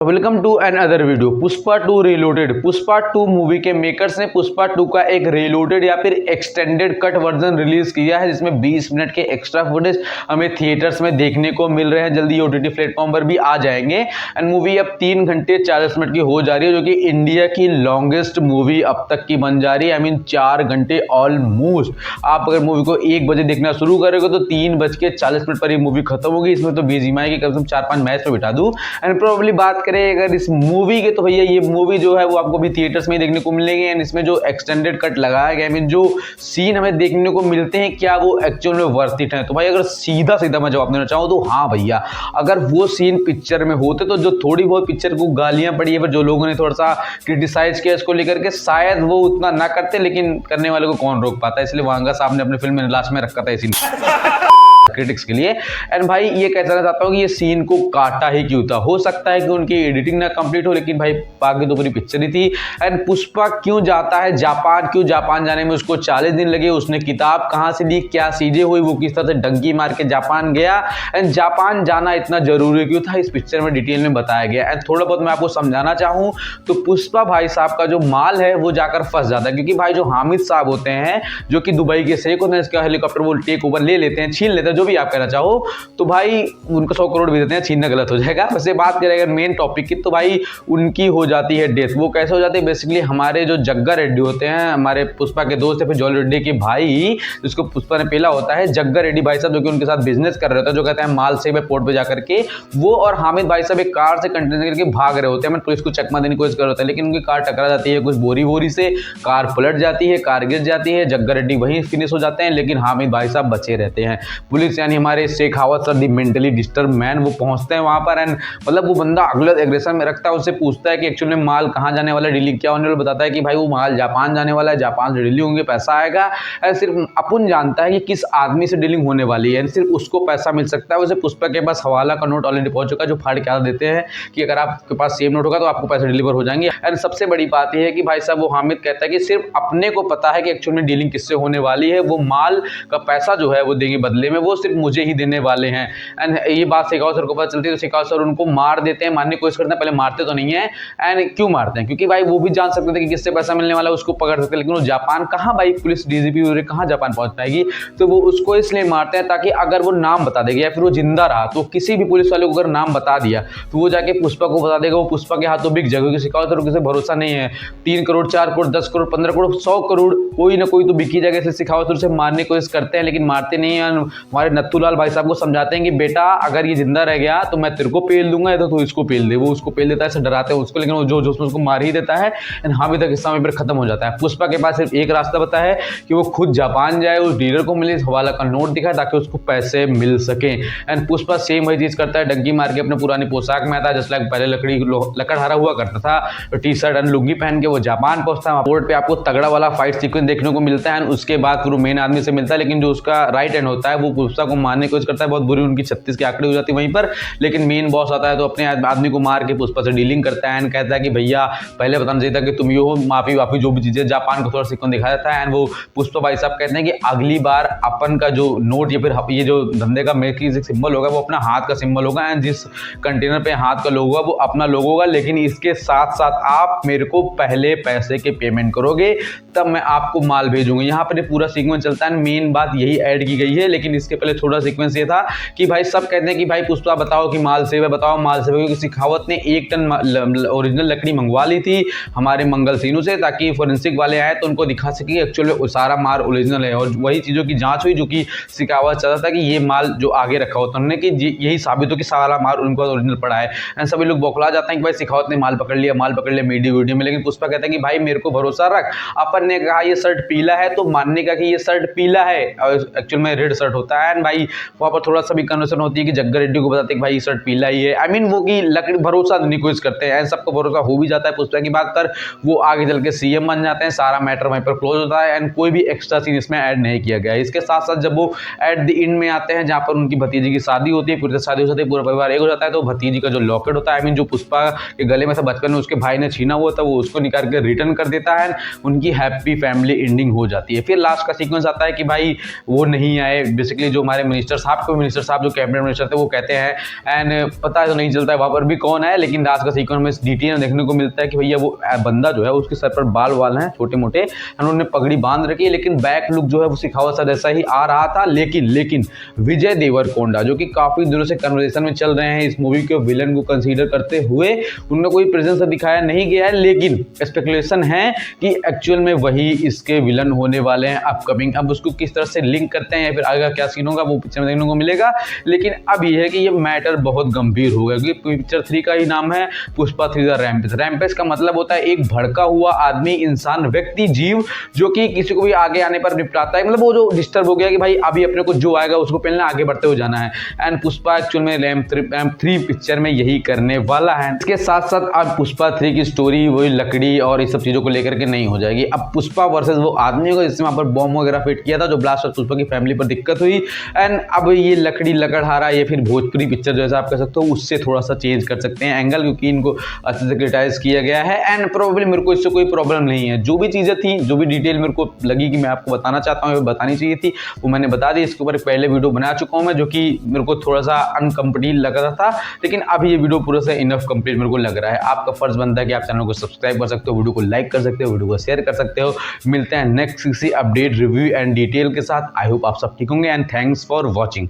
Welcome to another video. Pushpa 2 reloaded. Pushpa 2 movie के makers ने पुष्पा 2 का एक रीलोडेड या फिर एक्सटेंडेड कट वर्जन रिलीज किया है, जिसमें 20 मिनट के एक्स्ट्रा फुटेज हमें थिएटर्स में देखने को मिल रहे हैं। जल्दी ओटीटी प्लेटफॉर्म पर भी आ जाएंगे। एंड मूवी अब 3 घंटे 40 मिनट की हो जा रही है, जो कि इंडिया की लॉन्गेस्ट मूवी अब तक की बन जा रही है। 4 घंटे ऑलमोस्ट। आप अगर मूवी को 1 बजे देखना शुरू करोगे तो 3:40 पर ये मूवी खत्म होगी। इसमें तो बीजीएमआई की कम से कम 4-5 मैच पे बिठा दूं। एंड प्रोबेबली बात अगर इस मूवी के, तो भैया ये मूवी जो है वो आपको भी थिएटर्स में ही देखने को मिलेगी। एंड इसमें जो एक्सटेंडेड कट लगाया गया है, जो सीन हमें देखने को मिलते हैं, क्या वो एक्चुअल में वर्थ इट है? तो भाई अगर सीधा मैं जवाब देना चाहूँ तो हाँ भैया, अगर वो सीन पिक्चर में होते तो जो थोड़ी बहुत पिक्चर को गालियां पड़ी है, पर जो लोगों ने थोड़ा सा क्रिटिसाइज किया इसको लेकर के, शायद वो उतना ना करते, लेकिन करने वाले को कौन रोक पाता है। इसलिए वांगा साहब ने अपनी फिल्म में लास्ट में रखा था इसी क्रिटिक्स के लिए। एंड भाई ये कहना चाहता हूँ कि ये सीन को काटा ही क्यों था? हो सकता है कि उनकी एडिटिंग ना कंप्लीट हो, लेकिन भाई बाकी तो पूरी पिक्चर ही थी। एंड पुष्पा क्यों जाता है जापान? क्यों जापान जाने में उसको 40 दिन लगे? उसने किताब कहाँ से ली? क्या चीजें हुई? वो किस तरह से डंकी मार के जापान गया? एंड जापान जाना इतना जरूरी क्यों था? इस पिक्चर में डिटेल में बताया गया। एंड थोड़ा बहुत मैं आपको समझाना चाहूँ तो पुष्पा भाई साहब का जो माल है वो जाकर फंस जाता है, क्योंकि भाई जो हामिद साहब होते हैं, जो कि दुबई के शेख होते हैं, इसका हेलीकॉप्टर वो टेक ओवर ले लेते हैं, छीन लेते हैं, जो भी आप कहना चाहो, तो भाई उनको 100 करोड़ भी देते हैं, छीनना गलत हो जाएगा। वैसे बात करें मेन टॉपिक की, तो भाई उनकी हो जाती है डेथ। वो कैसे हो जाती है? बेसिकली हमारे जो जग्गा रेड्डी होते हैं, हमारे पुष्पा के दोस्त है, फिर जॉली रेड्डी के भाई, जिसको पुष्पा ने पेला होता है, जग्गा रेड्डी भाई साहब, जो कि उनके साथ बिजनेस कर रहे होते हैं, जो कहते हैं माल से पोर्ट पे जाकर के, वो और हामिद भाई साहब एक कार से कंटेनर करके भाग रहे होते हैं। पुलिस को चकमा देने की कोशिश कर रहे होते हैं, लेकिन उनकी कार टकरा जाती है कुछ बोरी से, कार पलट जाती है, कार गिर जाती है, जग्गा रेड्डी वहीं फिनिश हो जाते हैं, लेकिन हामिद भाई साहब बचे रहते हैं। पुलिस यानी हमारे शेखावत सर, दी मेंटली डिस्टर्ब मैन, वो पहुंचते हैं वहां पर। एंड मतलब वो बंदा अगले एग्रेशन में रखता है, उससे पूछता है कि एक्चुअली में माल कहां जाने वाला है, डीलिंग क्या होने वाला, बताता है कि भाई वो माल जापान जाने वाला है, जापान से डीलिंग होंगे, पैसा आएगा। एंड सिर्फ अपन जानता है कि किस आदमी से डीलिंग होने वाली है, सिर्फ उसको पैसा मिल सकता है। उसे पुष्पा के पास हवाला का नोट ऑलरेडी पहुंच चुका है, जो फाड़ के देते हैं कि अगर आपके पास सेम नोट होगा तो आपको पैसे डिलीवर हो जाएंगे। एंड सबसे बड़ी बात यह है कि भाई साहब वो हामिद कहता है कि सिर्फ अपने को पता है कि एक्चुअल में डीलिंग किससे होने वाली है, वो माल का पैसा जो है वो देंगे बदले में, वो सिर्फ मुझे ही देने वाले हैं। एंड ये बात शेखावत सर को पता चलती है, तो शेखावत सर उनको मार देते हैं, मारने की कोशिश करते हैं, पहले मारते तो नहीं है। एंड क्यों मारते हैं? क्योंकि भाई वो भी जान सकते थे कि किससे पैसा मिलने वाला है, उसको पकड़ सकते, लेकिन वो जापान कहाँ, भाई पुलिस डीजीपी कहाँ जापान पहुंच पाएगी? तो वो उसको इसलिए मारते हैं ताकि अगर वो नाम बता देगा या फिर वो जिंदा रहा, तो किसी भी पुलिस वाले को अगर नाम बता दिया तो वो जाके पुष्पा को बता देगा, वो पुष्पा के हाथों बिक जाएगा। शेखावत सर को किसी भरोसा नहीं है, 3 करोड़ 4 करोड़ 10 करोड़ 15 करोड़ 100 करोड़ कोई ना कोई तो बिकी जाएगा। इसलिए शेखावत सर से मारने की कोशिश करते हैं, लेकिन मारते नहीं है। हमारे नत्थूलाल भाई साहब को समझाते हैं कि बेटा अगर ये जिंदा रह गया तो मैं तेरे को पेल दूंगा, या तो तू इसको पेल दे। वो उसको पेल देता है, ऐसे डराते हैं उसको, लेकिन वो जो उसको मार ही देता है। एंड हामिद तक इस समय पर खत्म हो जाता है। पुष्पा के पास सिर्फ एक रास्ता बता है कि वो खुद जापान जाए, उस डीलर को मिले, हवाला का नोट दिखाए ताकि उसको पैसे मिल सके। एंड पुष्पा सेम वही चीज करता है, डंकी मार के अपने पुरानी पोशाक में आता है, जैसे पहले लकड़हारा हुआ करता था, टी शर्ट एंड लुंगी पहन के वो जापान पहुंचता है। पोर्ट पे आपको तगड़ा वाला फाइट सीक्वेंस देखने को मिलता है। उसके बाद फिर मेन आदमी से मिलता है, लेकिन जो उसका राइट हैंड होता है वो पुष्पा को मारने की कोशिश करता है, बहुत बुरी उनकी 36 की आंकड़ी हो जाती है वहीं पर। लेकिन मेन बॉस आता है तो अपने आदमी को मार के पुष्पा से डीलिंग करता है। एंड कहता है कि भैया पहले बताना चाहिए था कि तुम ये हो, माफी वाफी जो भी चीजें, जापान को थोड़ा सीक्वेंस दिखाया जाता है। एंड वो पुष्पा भाई साहब कहते हैं कि अगली बार अपन का जो नोट या फिर ये जो धंधे का मेक सिंबल होगा वो अपना हाथ का सिंबल होगा। एंड जिस कंटेनर पे हाथ का लोगो होगा वो अपना लोगो होगा, लेकिन इसके साथ साथ आप मेरे को पहले पैसे के पेमेंट करोगे, तब मैं आपको माल भेजूंगा। यहाँ पर पूरा सीक्वेंस चलता है। मेन बात यही ऐड की गई है, लेकिन इसके पहले थोड़ा सीक्वेंस ये था कि भाई सब कहते हैं कि भाई पुष्पा बताओ कि माल सेव है, बताओ माल सेव है, क्योंकि शेखावत ने 1 टन ओरिजिनल लकड़ी मंगवा ली थी हमारे मंगल सीनू से, ताकि फोरेंसिक वाले आए तो उनको दिखा सके एक्चुअली वो सारा माल ओरिजिनल है। और वही चीज़ों की जांच हुई, जो कि शेखावत चाहता था कि ये माल जो आगे रखा होता है, कि यही साबित हो कि सारा माल उनको ओरिजिनल पड़ा है। एंड सभी लोग बौखला जाते हैं कि भाई शेखावत ने माल पकड़ लिया वीडियो में। लेकिन पुष्पा कहता है कि भाई मेरे को भरोसा रख, अपन ने कहा ये शर्ट पीला है तो मानने का कि ये शर्ट पीला है, और एक्चुअल में रेड शर्ट होता है। एंड भाई वहाँ पर थोड़ा सा भी कन्वर्सेशन होती है कि जग्गा रेड्डी को बताते हैं कि भाई ये शर्ट पीला ही है। वो की लकड़ी भरोसा देने की कोशिश करते हैं। सबको भरोसा हो भी जाता है पुष्पा की बात पर, वो आगे चल के सीएम बन जाते हैं, सारा मैटर वहीं पर क्लोज होता है। एंड कोई भी एक्स्ट्रा सीन इसमें ऐड नहीं किया गया है। इसके साथ साथ जब वो एट द एंड में आते हैं, जहाँ पर उनकी भतीजी की शादी होती है, पूरी शादी हो जाती है, पूरा परिवार एक हो जाता है, तो भतीजी का जो लॉकेट होता है, जो पुष्पा के गले में से बचपन में उसके भाई ने छीना हुआ था, वो उसको निकाल के रिटर्न कर देता है। उनकी हैप्पी फैमिली एंडिंग हो जाती है। फिर लास्ट का सीक्वेंस आता है कि भाई वो नहीं आए, बेसिकली जो हमारे मिनिस्टर साहब जो कैबिनेट मिनिस्टर थे वो कहते हैं, एंड पता तो नहीं चलता है वहाँ पर भी कौन है, लेकिन लास्ट का सीक्वेंस में डिटेल देखने को मिलता है कि भैया वो बंदा जो है उसके सर पर बाल हैं छोटे मोटे, उन्होंने पगड़ी बांध रखी है, लेकिन बैक लुक जो है वो सिखावा सा जैसा ही आ रहा था। लेकिन विजय देवरकोंडा जो कि काफी दिनों से कन्वर्सेशन में चल रहे हैं इस मूवी के विलन को कंसीडर करते हुए, उनका कोई प्रेजेंस दिखाया नहीं गया है, लेकिन स्पेकुलेशन है कि एक्चुअल में वही इसके विलन होने वाले हैं अपकमिंग। अब उसको किस तरह से लिंक करते हैं या फिर आगे क्या सीन होगा वो पिक्चर में देखने को मिलेगा। लेकिन अब यह है कि ये मैटर बहुत गंभीर हो गया, क्योंकि पिक्चर 3 का ही नाम है पुष्पा 3 द रैम्पेज। रैम्पेज का मतलब होता है एक भड़का हुआ आदमी, इंसान, व्यक्ति, जीव जो कि किसी को भी आगे आने पर निपटाता है, मतलब वो जो डिस्टर्ब हो गया कि भाई अभी अपने को जो आएगा उसको पहले आगे बढ़ते हो जाना है। एंड पुष्पा एक्चुअल में रैम्प 3 पिक्चर में यही करने वाला है। इसके साथ साथ अब पुष्पा 3 की स्टोरी वही लकड़ी और इस सब चीजों को लेकर के नहीं हो जाएगी। अब पुष्पा वर्सेस वो आदमी होगा जिसने वहां पर बॉम्ब वगैरह फिट किया था, जो ब्लास्ट और पुष्पा की फैमिली पर दिक्कत हुई। एंड अब ये लकड़ी लकड़हारा या फिर भोजपुरी पिक्चर जैसा आप कह सकते हो उससे थोड़ा सा चेंज कर सकते हैं एंगल, क्योंकि इनको अच्छे से क्रिटिसाइज किया गया है। एंड प्रोबेबली मेरे को इससे कोई प्रॉब्लम नहीं है। जो भी चीजें थी, जो भी डिटेल मेरे को लगी कि मैं आपको बताना चाहता हूँ, बतानी चाहिए थी, वो मैंने बता दी। इसके ऊपर एक पहले वीडियो बना चुका हूँ मैं, जो कि मेरे को थोड़ा सा अनकम्प्लीट लग रहा था, लेकिन अब ये वीडियो पूरा से इनफ कंप्लीट मेरे को लग रहा है। आपका फर्ज बनता है कि आप चैनल को सब्सक्राइब कर सकते हो, वीडियो को लाइक कर सकते हो, वीडियो को शेयर कर सकते हो। मिलते हैं नेक्स्ट किसी अपडेट, रिव्यू एंड डिटेल के साथ। आई होप आप सब ठीक होंगे एंड थैंक्स फॉर वॉचिंग।